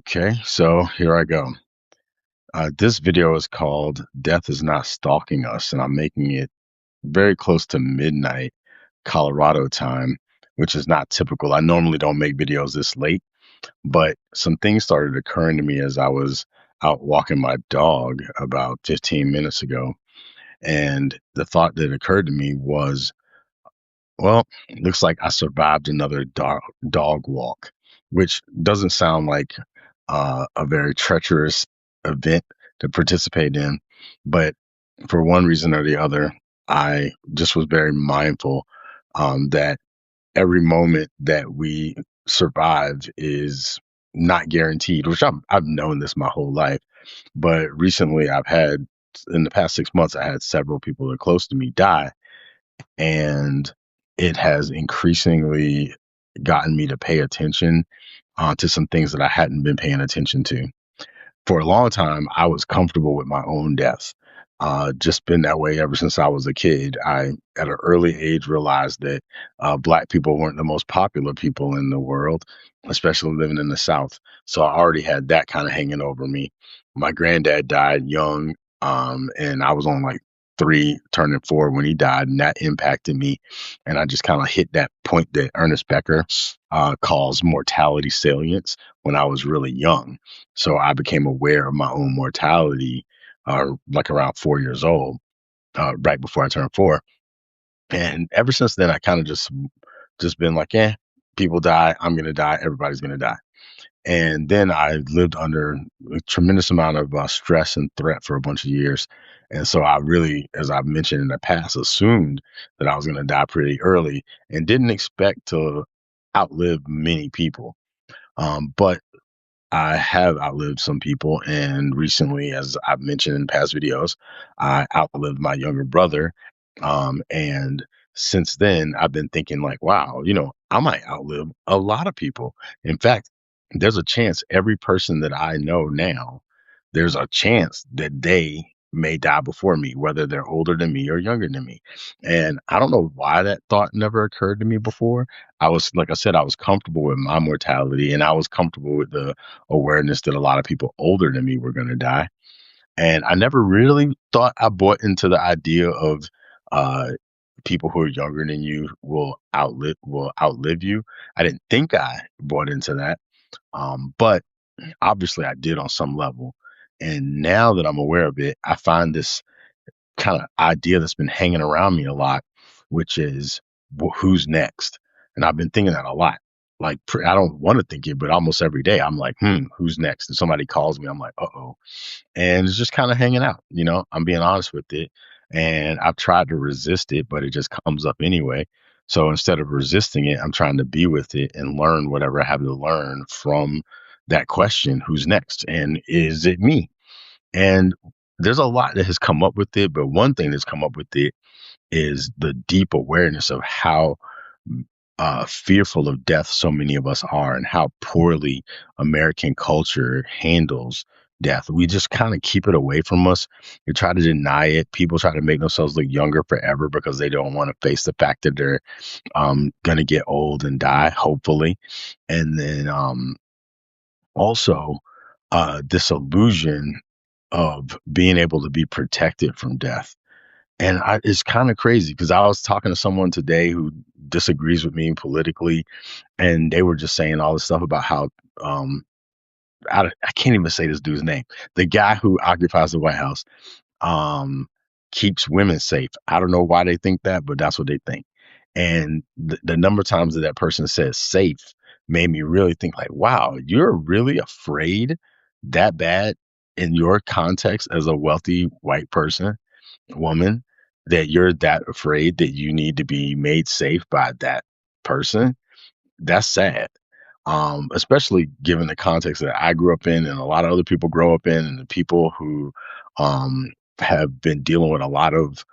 Okay, so here I go. This video is called Death is Not Stalking Us, and I'm making it very close to midnight Colorado time, which is not typical. I normally don't make videos this late, but some things started occurring to me as I was out walking my dog about 15 minutes ago. And the thought that occurred to me was, well, it looks like I survived another dog walk, which doesn't sound like a very treacherous event to participate in. But for one reason or the other, I just was very mindful that every moment that we survive is not guaranteed, which I've known this my whole life. But recently, in the past 6 months, I had several people that are close to me die, and it has increasingly gotten me to pay attention to some things that I hadn't been paying attention to. For a long time, I was comfortable with my own death. Just been that way ever since I was a kid. I, at an early age, realized that Black people weren't the most popular people in the world, especially living in the South. So I already had that kind of hanging over me. My granddad died young, and I was on like three, turning four when he died, and that impacted me. And I just kind of hit that point that Ernest Becker calls mortality salience when I was really young. So I became aware of my own mortality, like around 4 years old, right before I turned four. And ever since then, I kind of just been like, yeah, people die. I'm gonna die. Everybody's gonna die. And then I lived under a tremendous amount of stress and threat for a bunch of years. And so I really, as I've mentioned in the past, assumed that I was going to die pretty early and didn't expect to outlive many people. But I have outlived some people, and recently, as I've mentioned in past videos, I outlived my younger brother. And since then, I've been thinking, like, wow, I might outlive a lot of people. In fact, there's a chance every person that I know now, there's a chance that they may die before me, whether they're older than me or younger than me. And I don't know why that thought never occurred to me before. Like I said, I was comfortable with my mortality, and I was comfortable with the awareness that a lot of people older than me were going to die. And I never really thought I bought into the idea of uh, people who are younger than you will outlive you. I didn't think I bought into that, but obviously I did on some level. And now that I'm aware of it, I find this kind of idea that's been hanging around me a lot, which is, well, who's next? And I've been thinking that a lot. Like, I don't want to think it, but almost every day I'm like, who's next? And somebody calls me, I'm like, uh-oh. And it's just kind of hanging out, I'm being honest with it. And I've tried to resist it, but it just comes up anyway. So instead of resisting it, I'm trying to be with it and learn whatever I have to learn from that question, who's next? And is it me? And there's a lot that has come up with it, but one thing that's come up with it is the deep awareness of how fearful of death so many of us are, and how poorly American culture handles death. We just kind of keep it away from us. We try to deny it. People try to make themselves look younger forever because they don't want to face the fact that they're going to get old and die, hopefully. And then also this illusion of being able to be protected from death. And it's kind of crazy because I was talking to someone today who disagrees with me politically, and they were just saying all this stuff about how um, I can't even say this dude's name. The guy who occupies the White House um, keeps women safe. I don't know why they think that, but that's what they think. And the number of times that that person says safe made me really think, like, wow, you're really afraid that bad in your context as a wealthy white person, woman, that you're that afraid that you need to be made safe by that person. That's sad. Especially given the context that I grew up in and a lot of other people grow up in, and the people who um, have been dealing with a lot of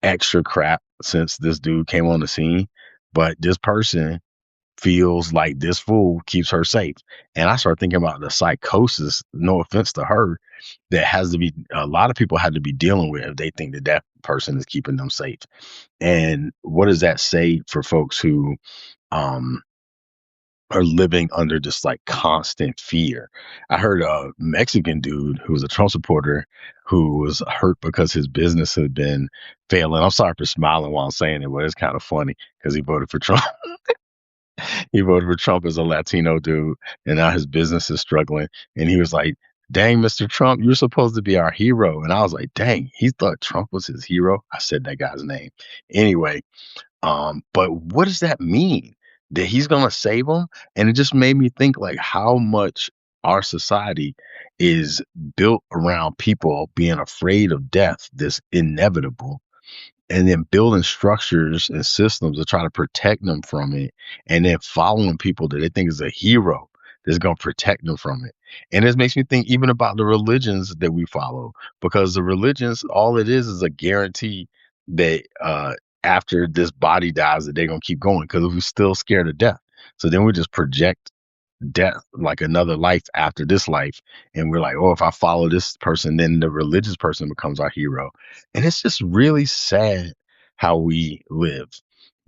extra crap since this dude came on the scene. But this person feels like this fool keeps her safe. And I start thinking about the psychosis, no offense to her, that has to be, a lot of people had to be dealing with if they think that that person is keeping them safe. And what does that say for folks who um are living under just like constant fear. I heard a Mexican dude who was a Trump supporter who was hurt because his business had been failing. I'm sorry for smiling while I'm saying it, but it's kind of funny because he voted for Trump. He voted for Trump as a Latino dude, and now his business is struggling. And he was like, "Dang, Mr. Trump, you're supposed to be our hero." And I was like, "Dang, he thought Trump was his hero." I said that guy's name. Anyway, but what does that mean? That he's gonna save them? And it just made me think like how much our society is built around people being afraid of death, this inevitable, and then building structures and systems to try to protect them from it, and then following people that they think is a hero that's going to protect them from it. And this makes me think even about the religions that we follow, because the religions, all it is a guarantee that after this body dies, that they're going to keep going because we're still scared of death. So then we just project death, like another life after this life. And we're like, oh, if I follow this person, then the religious person becomes our hero. And it's just really sad how we live,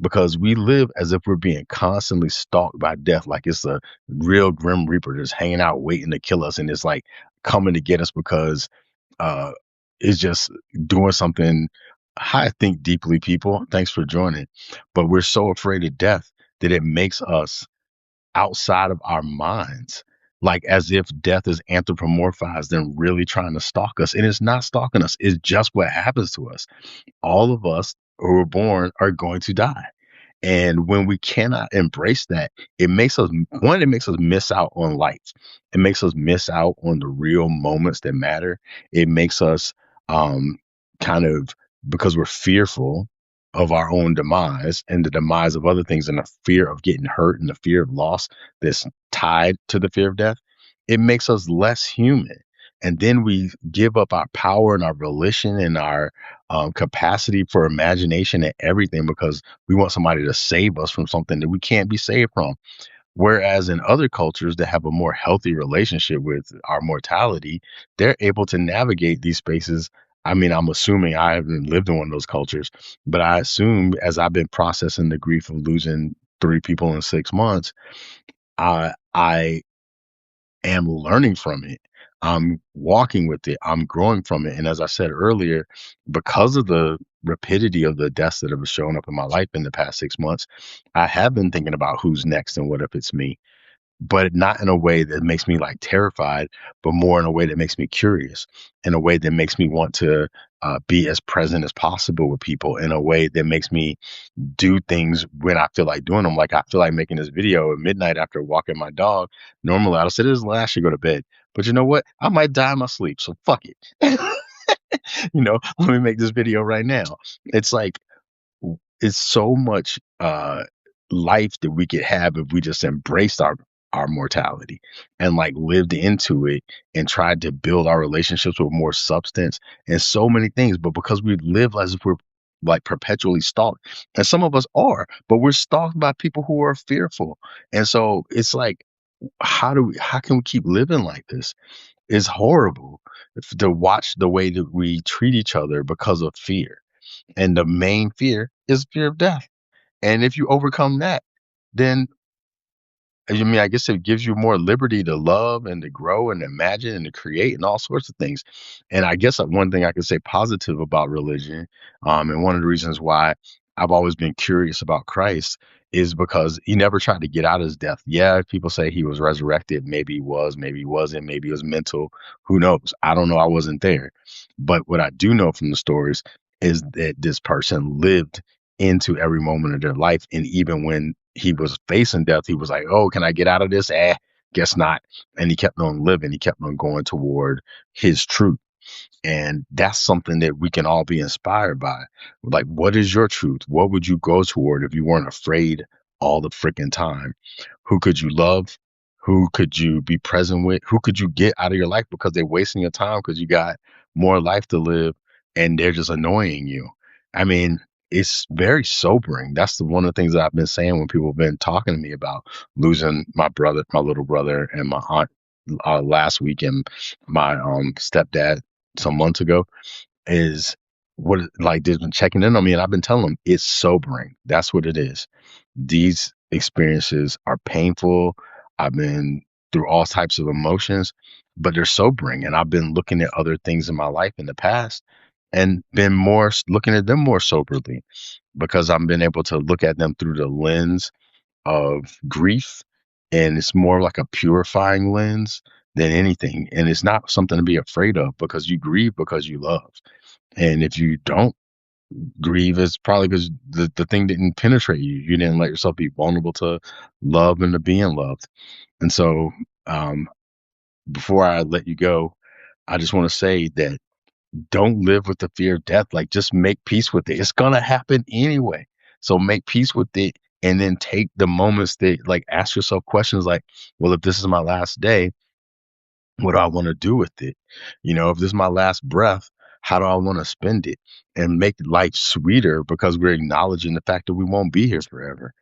because we live as if we're being constantly stalked by death, like it's a real grim reaper just hanging out waiting to kill us. And it's like coming to get us because uh, it's just doing something. I think deeply, people. Thanks for joining. But we're so afraid of death that it makes us outside of our minds, like as if death is anthropomorphized and really trying to stalk us. And it's not stalking us, it's just what happens to us. All of us who are born are going to die. And when we cannot embrace that, it makes us, one, it makes us miss out on life. It makes us miss out on the real moments that matter. It makes us um, kind of, because we're fearful of our own demise and the demise of other things and the fear of getting hurt and the fear of loss that's tied to the fear of death, it makes us less human. And then we give up our power and our volition and our capacity for imagination and everything because we want somebody to save us from something that we can't be saved from. Whereas in other cultures that have a more healthy relationship with our mortality, they're able to navigate these spaces. I mean, I'm assuming I haven't lived in one of those cultures, but I assume as I've been processing the grief of losing 3 people in 6 months, I am learning from it. I'm walking with it. I'm growing from it. And as I said earlier, because of the rapidity of the deaths that have shown up in my life in the past 6 months, I have been thinking about who's next and what if it's me, but not in a way that makes me like terrified, but more in a way that makes me curious, in a way that makes me want to be as present as possible with people, in a way that makes me do things when I feel like doing them. Like I feel like making this video at midnight after walking my dog. Normally I'll say this is the last, you go to bed. But you know what? I might die in my sleep. So fuck it. Let me make this video right now. It's like it's so much life that we could have if we just embraced our mortality and like lived into it and tried to build our relationships with more substance and so many things. But because we live as if we're like perpetually stalked, and some of us are, but we're stalked by people who are fearful. And so it's like, how can we keep living like this? It's horrible to watch the way that we treat each other because of fear. And the main fear is fear of death. And if you overcome that, then I guess it gives you more liberty to love and to grow and imagine and to create and all sorts of things. And I guess one thing I could say positive about religion, and one of the reasons why I've always been curious about Christ is because he never tried to get out of his death. Yeah, people say he was resurrected. Maybe he was, maybe he wasn't, maybe it was mental. Who knows? I don't know. I wasn't there. But what I do know from the stories is that this person lived into every moment of their life. And even when he was facing death, he was like, oh, can I get out of this? Guess not. And he kept on living. He kept on going toward his truth. And that's something that we can all be inspired by. Like, what is your truth? What would you go toward if you weren't afraid all the freaking time? Who could you love? Who could you be present with? Who could you get out of your life because they're wasting your time because you got more life to live and they're just annoying you? I mean, it's very sobering. That's one of the things that I've been saying when people have been talking to me about losing my brother, my little brother, and my aunt last week, and my stepdad some months ago, is what like they've been checking in on me, and I've been telling them it's sobering. That's what it is. These experiences are painful. I've been through all types of emotions, but they're sobering. And I've been looking at other things in my life in the past and been more looking at them more soberly because I've been able to look at them through the lens of grief. And it's more like a purifying lens than anything. And it's not something to be afraid of because you grieve because you love. And if you don't grieve, it's probably because the thing didn't penetrate you. You didn't let yourself be vulnerable to love and to being loved. And so, um, before I let you go, I just want to say that don't live with the fear of death. Like, just make peace with it. It's going to happen anyway. So make peace with it and then take the moments that, like, ask yourself questions like, well, if this is my last day, what do I want to do with it? If this is my last breath, how do I want to spend it? And make life sweeter because we're acknowledging the fact that we won't be here forever.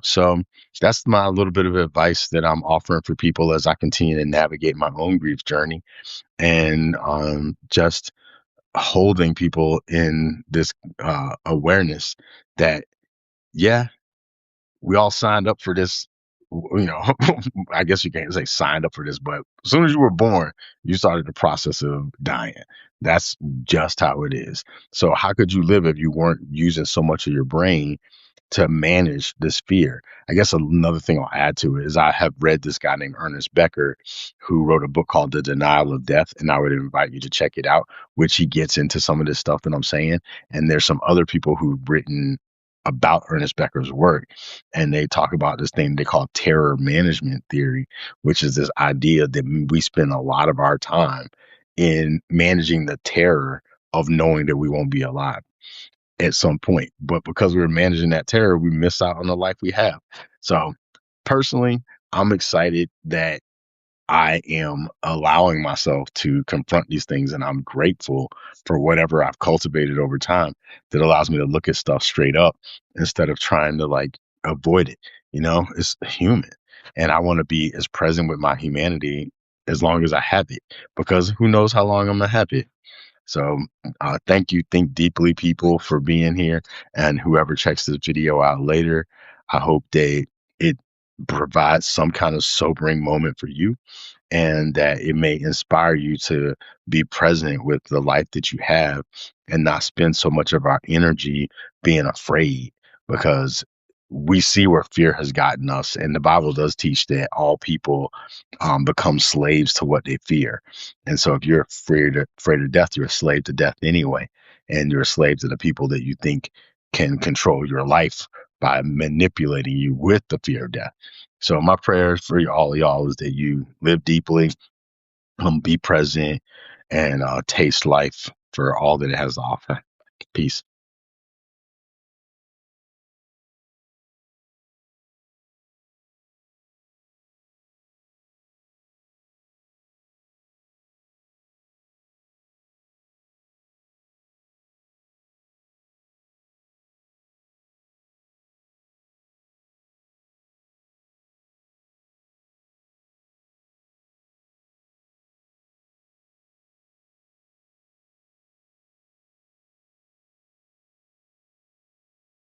So that's my little bit of advice that I'm offering for people as I continue to navigate my own grief journey and just holding people in this awareness that, yeah, we all signed up for this. you know I guess you can't say signed up for this, but as soon as you were born, you started the process of dying. That's just how it is. So how could you live if you weren't using so much of your brain to manage this fear? I guess another thing I'll add to it is I have read this guy named Ernest Becker who wrote a book called The Denial of Death, and I would invite you to check it out, which he gets into some of this stuff that I'm saying. And there's some other people who've written about Ernest Becker's work, and they talk about this thing they call terror management theory, which is this idea that we spend a lot of our time in managing the terror of knowing that we won't be alive at some point. But because we're managing that terror, we miss out on the life we have. So personally, I'm excited that I am allowing myself to confront these things, and I'm grateful for whatever I've cultivated over time that allows me to look at stuff straight up instead of trying to like avoid it. It's human, and I want to be as present with my humanity as long as I have it, because who knows how long I'm gonna have it. So, thank you, Think Deeply people, for being here. And whoever checks this video out later, I hope it provides some kind of sobering moment for you, and that it may inspire you to be present with the life that you have and not spend so much of our energy being afraid, because we see where fear has gotten us. And the Bible does teach that all people become slaves to what they fear. And so if you're afraid of death, you're a slave to death anyway. And you're a slave to the people that you think can control your life by manipulating you with the fear of death. So my prayers for all of y'all is that you live deeply, be present, and taste life for all that it has to offer. Peace.